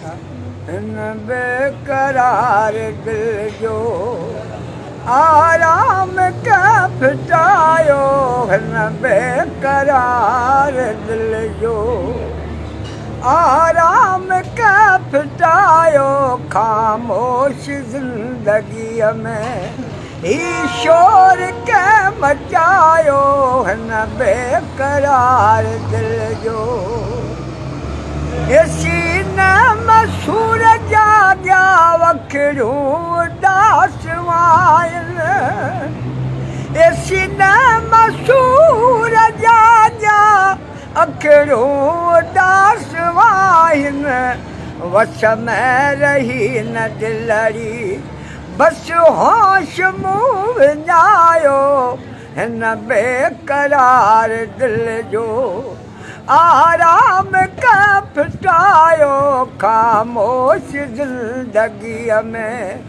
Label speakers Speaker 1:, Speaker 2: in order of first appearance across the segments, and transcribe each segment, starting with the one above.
Speaker 1: हिन बेकरार दिल जो आराम का फिटायो, हिन बेकरार दिल जो आराम का फिटायो। खामोश जिंदगीअ में ही शोर के मचायो, हिन बेकरार दिल जो सीने में सूरज जाॻिया वखिड़ियूं उदास आहिनि। सीने में सूरज जाॻिया अखिड़ियूं उदास आहिनि। वस में रही न दिलड़ी बस होश मुंहुं विञायो, हिन बेकरार दिल जो आराम का फिटायो। खामोश जिंदगीअ में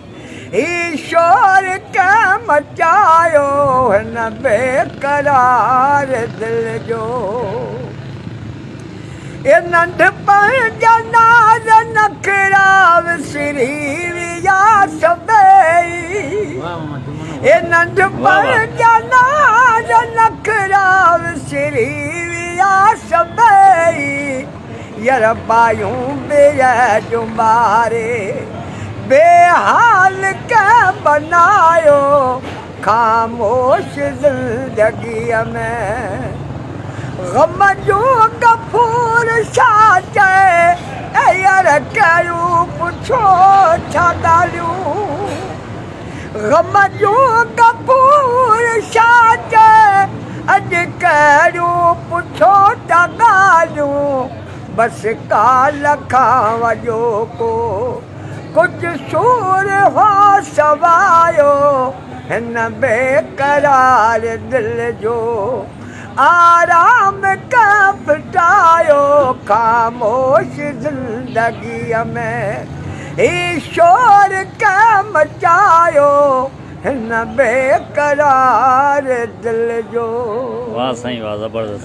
Speaker 1: ही शोर के मचायो, हिन बेकरार दिल जो ये नंढपण जा नाज़ नखरा विसरी विया सभई। ये नंढपण जा नाज़ नखरा विसरी विया सभई। यरबायूं बेजुमारे बेहाल के बनायो, खामोश जिंदगीअ में गम जो गफूर छा चए। यार कयूं पुछो छा ॻाल्हियूं, गम जो गफूर छा चए। अॼु कयूं पुछो था ॻाल्हियूं, बसि काल खां वॼो को कुझु सूर हो सवायो, हिन बेकरार दिल जो आराम का फिटायो। खामोश जिंदगीअ में ही शोर का मचायो, हिन बेकरार दिल जो।
Speaker 2: वाह साईं वाह, ज़बरदस्त।